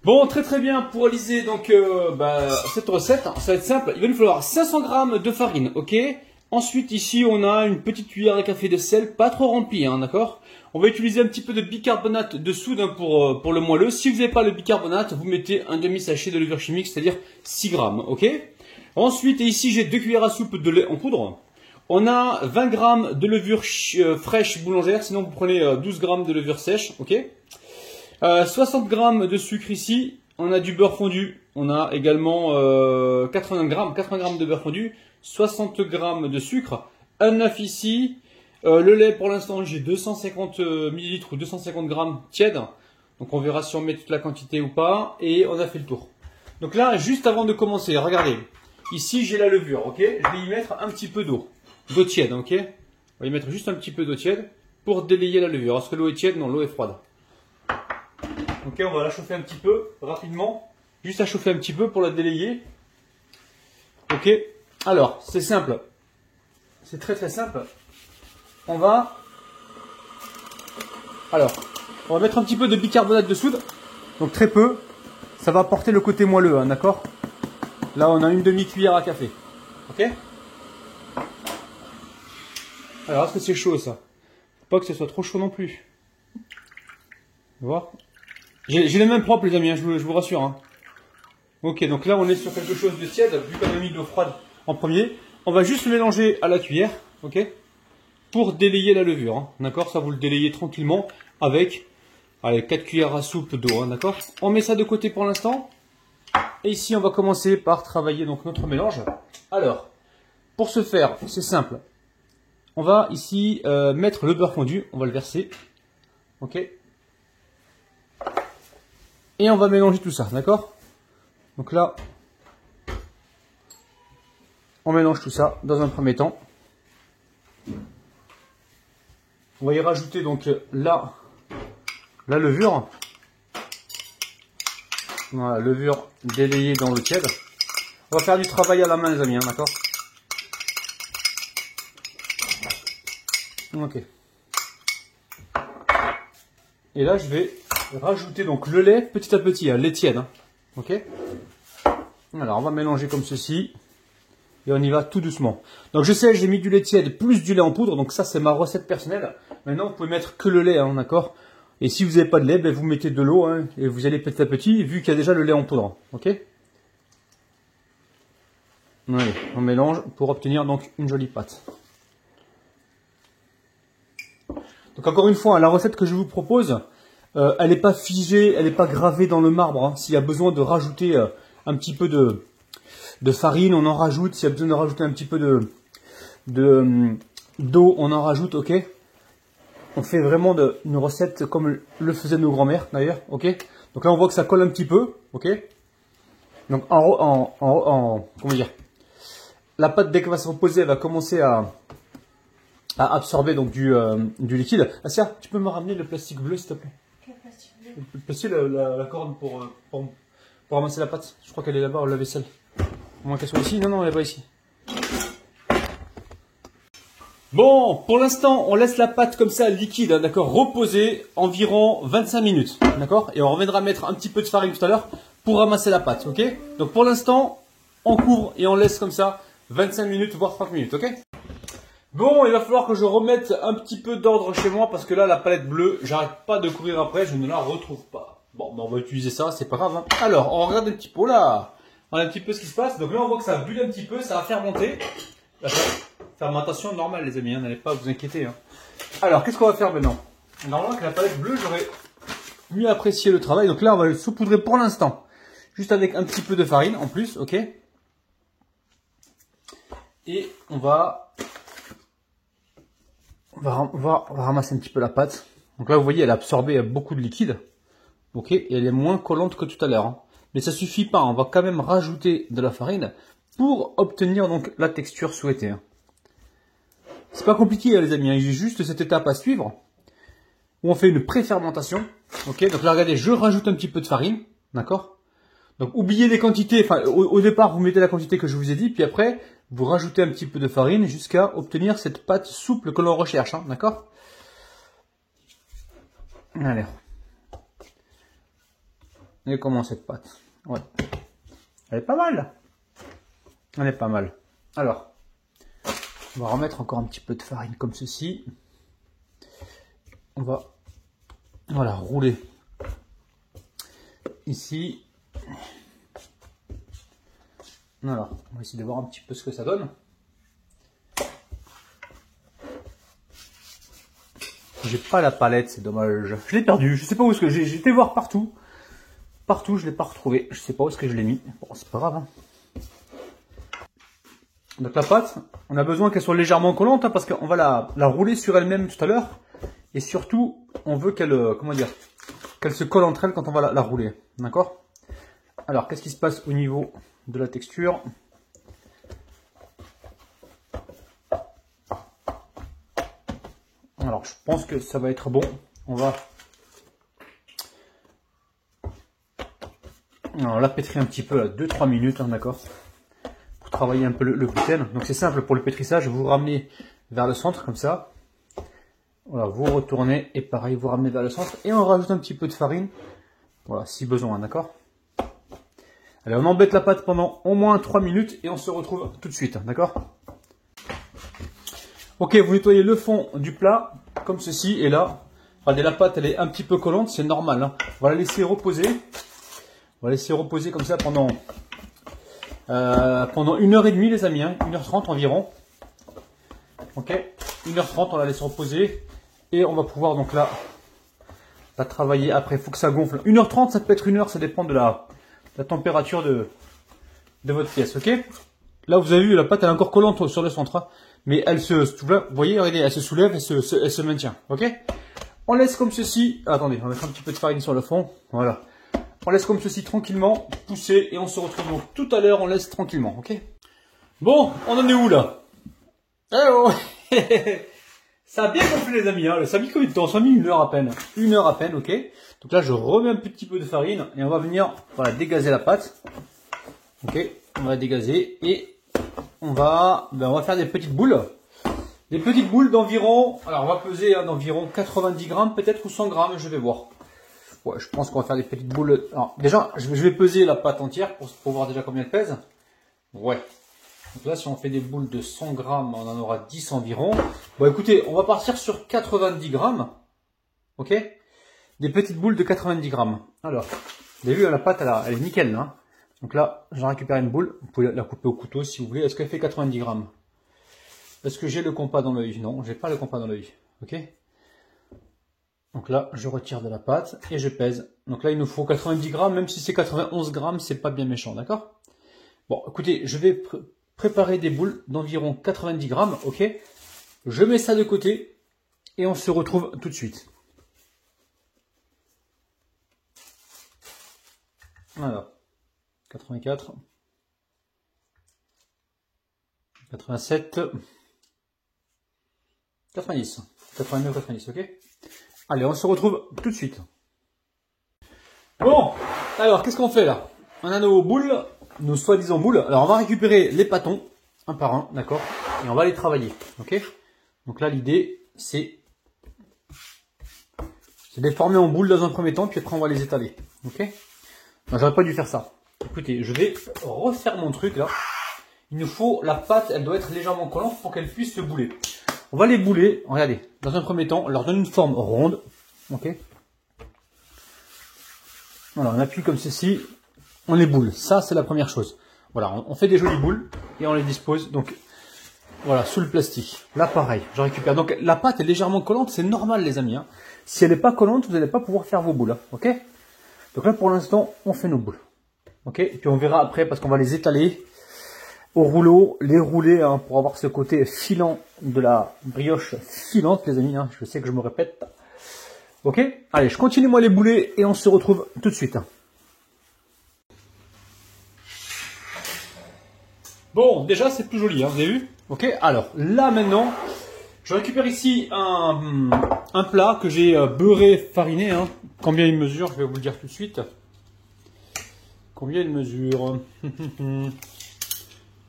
Bon, très bien, pour réaliser donc cette recette, ça va être simple. Il va nous falloir 500 g de farine, ok. Ensuite, ici, on a une petite cuillère à café de sel, pas trop remplie, hein, d'accord. On va utiliser un petit peu de bicarbonate de soude hein, pour le moelleux. Si vous n'avez pas le bicarbonate, vous mettez un demi-sachet de levure chimique, c'est-à-dire 6 g, ok. Ensuite, ici, j'ai 2 cuillères à soupe de lait en poudre. On a 20 g de levure fraîche boulangère, sinon vous prenez 12 g de levure sèche, ok. 60 g de sucre ici, on a du beurre fondu, on a également 80 g de beurre fondu, 60 g de sucre, un œuf ici, le lait pour l'instant j'ai 250 ml ou 250 g tiède, donc on verra si on met toute la quantité ou pas, et on a fait le tour. Donc là, juste avant de commencer, regardez, ici j'ai la levure, ok, je vais y mettre un petit peu d'eau tiède, ok, on va y mettre juste un petit peu d'eau tiède pour délayer la levure. Est-ce que l'eau est tiède? Non, l'eau est froide. Ok, on va la chauffer un petit peu, rapidement. Juste à chauffer un petit peu pour la délayer. Ok, alors, c'est simple. C'est très simple. On va mettre un petit peu de bicarbonate de soude. Donc très peu. Ça va apporter le côté moelleux, hein, d'accord? Là, on a une demi-cuillère à café. Ok? Alors, est-ce que c'est chaud, ça? Faut pas que ce soit trop chaud non plus. Tu vois? J'ai les mains propres les amis, hein, je vous rassure. Hein. Ok, donc là on est sur quelque chose de tiède, vu qu'on a mis de l'eau froide en premier. On va juste le mélanger à la cuillère, ok, pour délayer la levure. Hein, d'accord, ça vous le délayez tranquillement avec 4 cuillères à soupe d'eau, hein, d'accord. On met ça de côté pour l'instant. Et ici on va commencer par travailler donc notre mélange. Alors, pour ce faire, c'est simple. On va ici mettre le beurre fondu, on va le verser, ok. Et on va mélanger tout ça, d'accord? Donc là, on mélange tout ça dans un premier temps. On va y rajouter donc la levure. Voilà, levure délayée dans l'eau tiède. On va faire du travail à la main les amis, hein, d'accord? Ok. Et là, je vais rajouter donc le lait petit à petit, hein, lait tiède. Hein. Ok. Alors, on va mélanger comme ceci. Et on y va tout doucement. Donc, je sais, j'ai mis du lait tiède plus du lait en poudre. Donc, ça, c'est ma recette personnelle. Maintenant, vous pouvez mettre que le lait, hein, d'accord. Et si vous n'avez pas de lait, ben, vous mettez de l'eau. Hein, et vous allez petit à petit, vu qu'il y a déjà le lait en poudre. Ok. Allez, on mélange pour obtenir donc une jolie pâte. Donc, encore une fois, la recette que je vous propose, elle n'est pas figée, elle n'est pas gravée dans le marbre. Hein. S'il y a besoin de rajouter un petit peu de farine, on en rajoute. S'il y a besoin de rajouter un petit peu d'eau, on en rajoute, ok. On fait vraiment une recette comme le faisaient nos grands-mères d'ailleurs, ok. Donc là on voit que ça colle un petit peu, ok. Donc comment dire, la pâte dès qu'elle va se reposer, elle va commencer à absorber donc du liquide. Asia, tu peux me ramener le plastique bleu s'il te plaît? Quel plastique bleu? Le plastique, la corde pour ramasser la pâte. Je crois qu'elle est là-bas au lave-vaisselle. Au moins qu'elle soit ici. Non, non, elle n'est pas ici. Bon, pour l'instant, on laisse la pâte comme ça, liquide, hein, d'accord, reposer environ 25 minutes, d'accord. Et on reviendra mettre un petit peu de farine tout à l'heure pour ramasser la pâte, ok. Donc pour l'instant, on couvre et on laisse comme ça 25 minutes, voire 30 minutes, ok. Bon, il va falloir que je remette un petit peu d'ordre chez moi parce que là, la palette bleue, j'arrête pas de courir après, je ne la retrouve pas. Bon, ben on va utiliser ça, c'est pas grave. Hein. Alors, on regarde un petit peu là. On a un petit peu ce qui se passe. Donc là, on voit que ça bulle un petit peu, ça va fermenter. Fermentation normale, les amis, hein, n'allez pas vous inquiéter. Hein. Alors, qu'est-ce qu'on va faire maintenant? Normalement, avec la palette bleue, j'aurais mieux apprécié le travail. Donc là, on va le saupoudrer pour l'instant. Juste avec un petit peu de farine en plus, ok. Et on va ramasser un petit peu la pâte. Donc là, vous voyez, elle a absorbé beaucoup de liquide. Ok, et elle est moins collante que tout à l'heure. Hein. Mais ça suffit pas, on va quand même rajouter de la farine pour obtenir donc la texture souhaitée. Hein. C'est pas compliqué les amis, hein. J'ai juste cette étape à suivre où on fait une pré-fermentation. Ok, donc là regardez, je rajoute un petit peu de farine, d'accord. Donc oubliez les quantités, enfin au départ vous mettez la quantité que je vous ai dit, puis après vous rajoutez un petit peu de farine jusqu'à obtenir cette pâte souple que l'on recherche, hein, d'accord. Allez. Elle est comment cette pâte? Ouais. Elle est pas mal. Elle est pas mal. Alors, on va remettre encore un petit peu de farine comme ceci. On va, voilà, rouler ici. Voilà, on va essayer de voir un petit peu ce que ça donne. J'ai pas la palette, c'est dommage. Je l'ai perdu, je sais pas où est-ce que j'ai été voir partout. Partout, je l'ai pas retrouvé. Je sais pas où est-ce que je l'ai mis. Bon, c'est pas grave. Hein. Donc la pâte, on a besoin qu'elle soit légèrement collante hein, parce qu'on va la rouler sur elle-même tout à l'heure. Et surtout, on veut qu'elle, comment dire, qu'elle se colle entre elles quand on va la rouler. D'accord? Alors, qu'est-ce qui se passe au niveau de la texture? Alors, je pense que ça va être bon. On va la pétrir un petit peu à 2-3 minutes, hein, d'accord? Pour travailler un peu le gluten. Donc c'est simple pour le pétrissage, vous ramenez vers le centre comme ça. Voilà, vous retournez et pareil, vous ramenez vers le centre et on rajoute un petit peu de farine. Voilà, si besoin, d'accord? Allez, on embête la pâte pendant au moins 3 minutes et on se retrouve tout de suite, d'accord? Ok, vous nettoyez le fond du plat comme ceci et là, regardez, la pâte elle est un petit peu collante, c'est normal. Hein. On va la laisser reposer. On va laisser reposer comme ça pendant 1h30 les amis, hein, 1h30 environ. Ok, 1h30 on la laisse reposer et on va pouvoir donc la travailler après. Il faut que ça gonfle. 1h30 ça peut être 1h, ça dépend de la température de votre pièce. Ok, là vous avez vu la pâte elle est encore collante sur le centre, hein, mais elle se, vous voyez, regardez, elle se soulève et elle se maintient. Ok, on laisse comme ceci. Attendez, on va mettre un petit peu de farine sur le fond. Voilà. On laisse comme ceci tranquillement pousser et on se retrouve donc tout à l'heure, on laisse tranquillement, ok? Bon, on en est où là? Eh oh ça a bien gonflé les amis, hein. Ça a mis combien de temps? Ça a mis 1 heure à peine. 1 heure à peine, ok? Donc là je remets un petit peu de farine et on va venir voilà, dégazer la pâte. Ok, on va dégazer et on va faire des petites boules. Des petites boules d'environ, alors on va peser hein, d'environ 90 grammes peut-être ou 100 grammes, je vais voir. Ouais, je pense qu'on va faire des petites boules. Alors, déjà, je vais peser la pâte entière pour voir déjà combien elle pèse. Ouais. Donc là, si on fait des boules de 100 grammes, on en aura 10 environ. Bon, écoutez, on va partir sur 90 grammes. Ok? Des petites boules de 90 grammes. Alors, vous avez vu, la pâte, elle est nickel. Hein. Donc là, j'en récupère une boule. Vous pouvez la couper au couteau si vous voulez. Est-ce qu'elle fait 90 grammes? Est-ce que j'ai le compas dans l'œil? Non, j'ai pas le compas dans l'œil. Ok? Donc là, je retire de la pâte et je pèse. Donc là, il nous faut 90 grammes, même si c'est 91 grammes, c'est pas bien méchant, d'accord? Bon, écoutez, je vais préparer des boules d'environ 90 grammes, ok? Je mets ça de côté et on se retrouve tout de suite. Voilà. 84, 87, 90, 89, 90, ok? Allez, on se retrouve tout de suite. Bon, alors qu'est-ce qu'on fait là? On a nos boules, nos soi-disant boules. Alors on va récupérer les pâtons, un par un, d'accord? Et on va les travailler, ok? Donc là l'idée c'est de les former en boules dans un premier temps, puis après on va les étaler, ok? J'aurais pas dû faire ça. Écoutez, je vais refaire mon truc là. Il nous faut, la pâte, elle doit être légèrement collante pour qu'elle puisse se bouler. On va les bouler, regardez, dans un premier temps, on leur donne une forme ronde, ok? Voilà, on appuie comme ceci, on les boule, ça c'est la première chose. Voilà, on fait des jolies boules et on les dispose, donc voilà, sous le plastique. Là pareil, je récupère. Donc la pâte est légèrement collante, c'est normal les amis. Hein. Si elle n'est pas collante, vous n'allez pas pouvoir faire vos boules, hein, ok? Donc là pour l'instant, on fait nos boules, ok? Et puis on verra après parce qu'on va les étaler au rouleau, les rouler hein, pour avoir ce côté filant de la brioche filante les amis, hein. Je sais que je me répète. Ok, allez, je continue moi les boulets et on se retrouve tout de suite. Bon, déjà c'est plus joli, hein, vous avez vu? Ok, alors là maintenant, je récupère ici un plat que j'ai beurré, fariné. Hein. Combien il mesure? Je vais vous le dire tout de suite. Combien il mesure?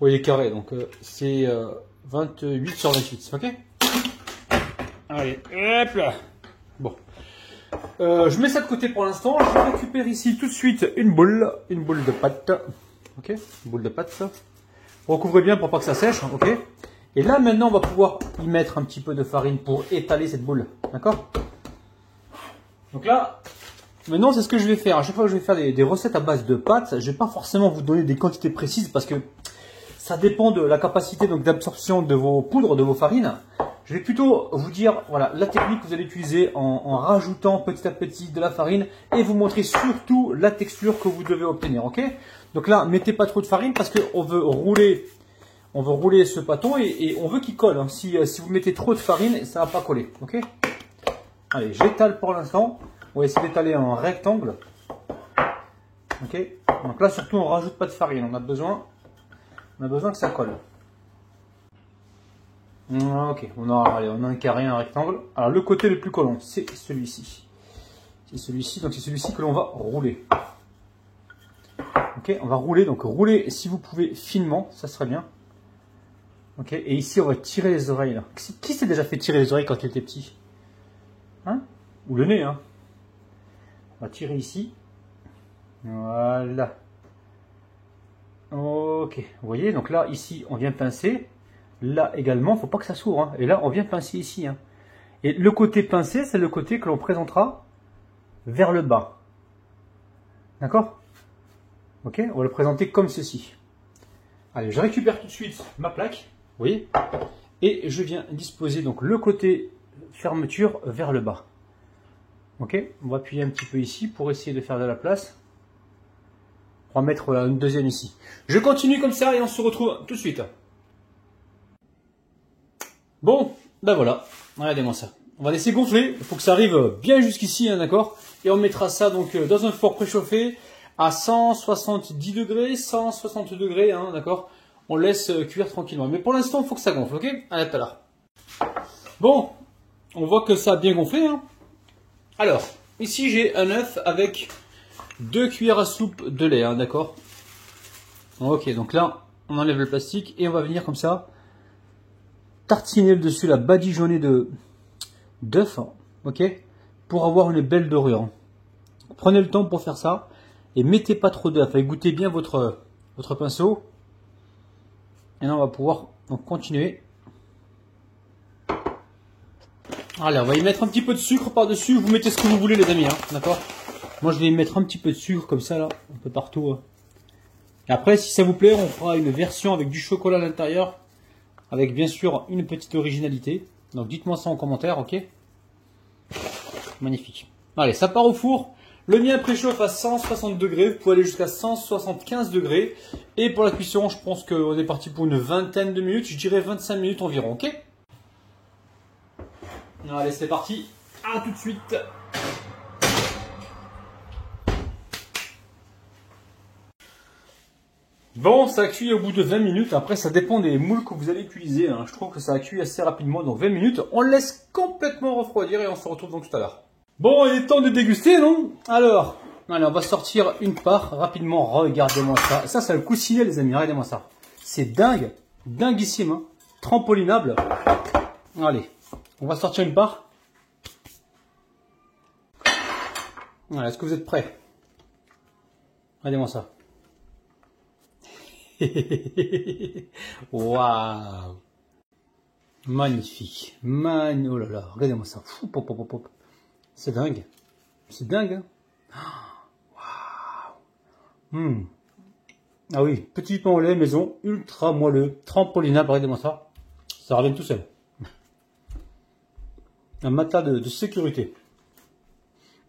Oui, il est carré, donc c'est 28 sur 28, ok? Allez, hop là. Bon. Je mets ça de côté pour l'instant. Je récupère ici tout de suite une boule de pâte. Ok, une boule de pâte. Recouvrez bien pour pas que ça sèche. Ok. Et là maintenant on va pouvoir y mettre un petit peu de farine pour étaler cette boule. D'accord? Donc là, maintenant c'est ce que je vais faire. À chaque fois que je vais faire des recettes à base de pâtes, je vais pas forcément vous donner des quantités précises parce que ça dépend de la capacité d'absorption de vos poudres, de vos farines. Je vais plutôt vous dire voilà, la technique que vous allez utiliser en rajoutant petit à petit de la farine et vous montrer surtout la texture que vous devez obtenir. Ok? Donc là, mettez pas trop de farine parce qu'on veut rouler ce pâton et on veut qu'il colle. Hein. Si vous mettez trop de farine, ça va pas coller. Ok? Allez, j'étale pour l'instant. On va essayer d'étaler un rectangle. Ok? Donc là, surtout, on rajoute pas de farine. On a besoin que ça colle. Ok, on a un carré, un rectangle. Alors le côté le plus collant, c'est celui-ci. C'est celui-ci, donc c'est celui-ci que l'on va rouler. Ok, on va rouler, donc rouler si vous pouvez finement, ça serait bien. Ok, et ici on va tirer les oreilles là. Qui s'est déjà fait tirer les oreilles quand il était petit? Hein? Ou le nez, hein? On va tirer ici. Voilà. Ok, vous voyez, donc là, ici, on vient pincer. Là également, il ne faut pas que ça s'ouvre. Hein. Et là, on vient pincer ici. Hein. Et le côté pincé, c'est le côté que l'on présentera vers le bas. D'accord? Ok, on va le présenter comme ceci. Allez, je récupère tout de suite ma plaque. Vous voyez? Et je viens disposer donc le côté fermeture vers le bas. Ok, on va appuyer un petit peu ici pour essayer de faire de la place. On va mettre une deuxième ici. Je continue comme ça et on se retrouve tout de suite. Bon, ben voilà, regardez-moi ça. On va laisser gonfler, il faut que ça arrive bien jusqu'ici, hein, d'accord? Et on mettra ça donc dans un four préchauffé à 170 degrés, 160 degrés, hein, d'accord? On laisse cuire tranquillement. Mais pour l'instant, il faut que ça gonfle, ok? Allez, à tout à l'heure. Bon, on voit que ça a bien gonflé, hein? Alors, ici j'ai un œuf avec 2 cuillères à soupe de lait, hein, d'accord? Ok, donc là, on enlève le plastique et on va venir comme ça tartiner le dessus, la badigeonner d'œuf, ok, pour avoir une belle dorure. Prenez le temps pour faire ça et mettez pas trop d'œuf. Égouttez bien votre pinceau. Et là, on va pouvoir donc continuer. Allez, on va y mettre un petit peu de sucre par-dessus. Vous mettez ce que vous voulez, les amis, hein, d'accord? Moi, je vais y mettre un petit peu de sucre comme ça, là, un peu partout. Hein. Et après, si ça vous plaît, on fera une version avec du chocolat à l'intérieur. Avec bien sûr une petite originalité. Donc dites-moi ça en commentaire, ok? Magnifique. Allez, ça part au four. Le mien préchauffe à 160 degrés. Vous pouvez aller jusqu'à 175 degrés. Et pour la cuisson, je pense qu'on est parti pour une vingtaine de minutes. Je dirais 25 minutes environ, ok? Allez, c'est parti. À tout de suite. Bon, ça a cuit au bout de 20 minutes. Après, ça dépend des moules que vous allez utiliser. Hein. Je trouve que ça a cuit assez rapidement. Donc 20 minutes, on le laisse complètement refroidir et on se retrouve donc tout à l'heure. Bon, il est temps de déguster, non? Alors, allez, on va sortir une part rapidement. Regardez-moi ça. Ça, c'est le coussinet, les amis. Regardez-moi ça. C'est dingue. Dinguissime. Hein. Trampolinable. Allez, on va sortir une part. Voilà, est-ce que vous êtes prêts? Regardez-moi ça. Waouh, magnifique, oh là là, regardez-moi ça, c'est dingue, hein. Waouh. Ah oui, petit pain au lait maison, ultra moelleux, trampolinable, regardez-moi ça, ça revient tout seul. Un matelas de sécurité.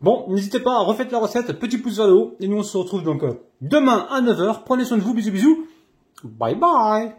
Bon, n'hésitez pas à refaire la recette, petit pouce vers le haut, et nous on se retrouve donc demain à 9 h. Prenez soin de vous, bisous bisous. Bye bye.